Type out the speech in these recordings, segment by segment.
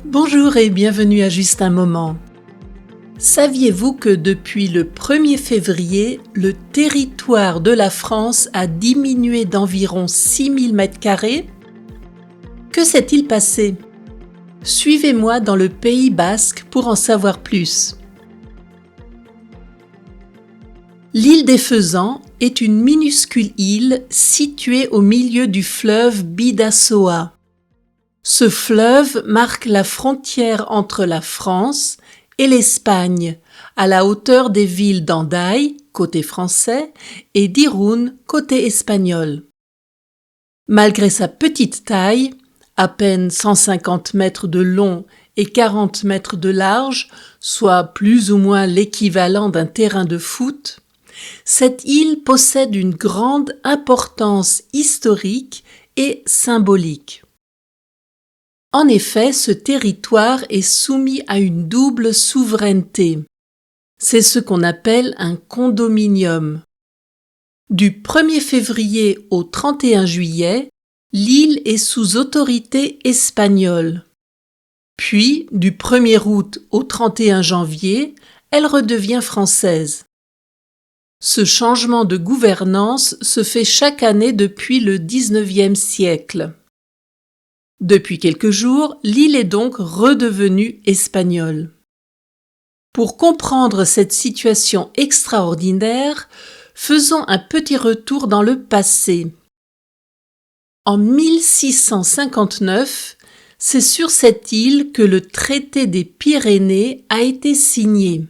Bonjour et bienvenue à Juste un moment. Saviez-vous que depuis le 1er février, le territoire de la France a diminué d'environ 6000 m²? Que s'est-il passé? Suivez-moi dans le Pays basque pour en savoir plus. L'île des Faisans est une minuscule île située au milieu du fleuve Bidasoa. Ce fleuve marque la frontière entre la France et l'Espagne, à la hauteur des villes d'Hendaye, côté français, et d'Irún, côté espagnol. Malgré sa petite taille, à peine 150 mètres de long et 40 mètres de large, soit plus ou moins l'équivalent d'un terrain de foot, cette île possède une grande importance historique et symbolique. En effet, ce territoire est soumis à une double souveraineté. C'est ce qu'on appelle un condominium. Du 1er février au 31 juillet, l'île est sous autorité espagnole. Puis, du 1er août au 31 janvier, elle redevient française. Ce changement de gouvernance se fait chaque année depuis le XIXe siècle. Depuis quelques jours, l'île est donc redevenue espagnole. Pour comprendre cette situation extraordinaire, faisons un petit retour dans le passé. En 1659, c'est sur cette île que le traité des Pyrénées a été signé.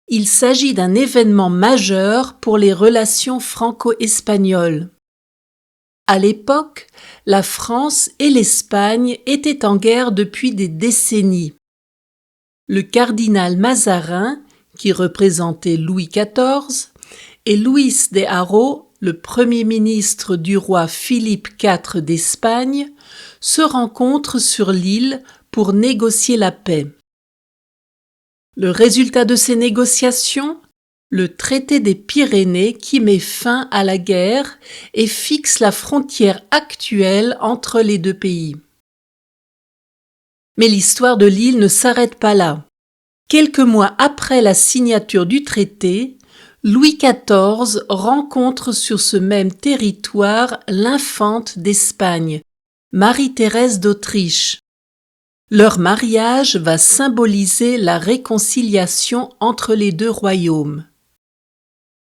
Il s'agit d'un événement majeur pour les relations franco-espagnoles. À l'époque, la France et l'Espagne étaient en guerre depuis des décennies. Le cardinal Mazarin, qui représentait Louis XIV, et Luis de Haro, le premier ministre du roi Philippe IV d'Espagne, se rencontrent sur l'île pour négocier la paix. Le résultat de ces négociations? Le traité des Pyrénées qui met fin à la guerre et fixe la frontière actuelle entre les deux pays. Mais l'histoire de l'île ne s'arrête pas là. Quelques mois après la signature du traité, Louis XIV rencontre sur ce même territoire l'infante d'Espagne, Marie-Thérèse d'Autriche. Leur mariage va symboliser la réconciliation entre les deux royaumes.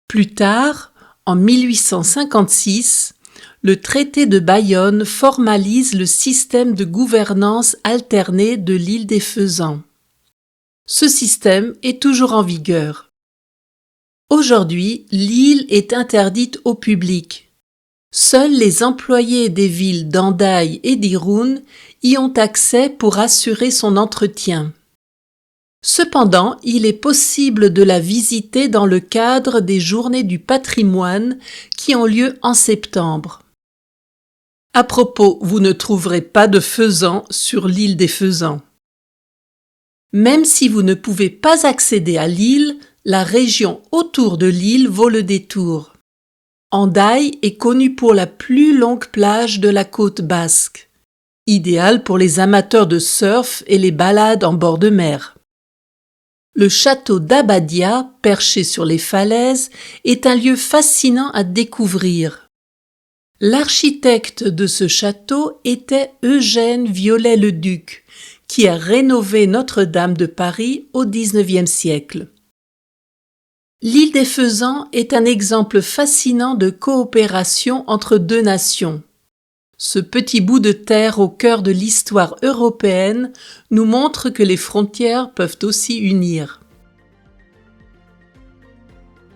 Plus tard, en 1856, le traité de Bayonne formalise le système de gouvernance alternée de l'île des Faisans. Ce système est toujours en vigueur. Aujourd'hui, l'île est interdite au public. Seuls les employés des villes d'Hendaye et d'Irún y ont accès pour assurer son entretien. Cependant, il est possible de la visiter dans le cadre des Journées du patrimoine qui ont lieu en septembre. À propos, vous ne trouverez pas de faisans sur l'île des Faisans. Même si vous ne pouvez pas accéder à l'île, la région autour de l'île vaut le détour. Hendaye est connue pour la plus longue plage de la côte basque, idéale pour les amateurs de surf et les balades en bord de mer. Le château d'Abadia, perché sur les falaises, est un lieu fascinant à découvrir. L'architecte de ce château était Eugène Viollet-le-Duc, qui a rénové Notre-Dame de Paris au XIXe siècle. L'île des Faisans est un exemple fascinant de coopération entre deux nations. Ce petit bout de terre au cœur de l'histoire européenne nous montre que les frontières peuvent aussi unir.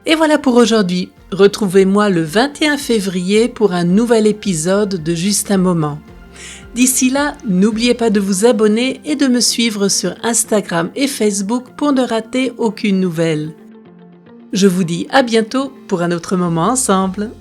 Et voilà pour aujourd'hui. Retrouvez-moi le 21 février pour un nouvel épisode de Juste un moment. D'ici là, n'oubliez pas de vous abonner et de me suivre sur Instagram et Facebook pour ne rater aucune nouvelle. Je vous dis à bientôt pour un autre moment ensemble.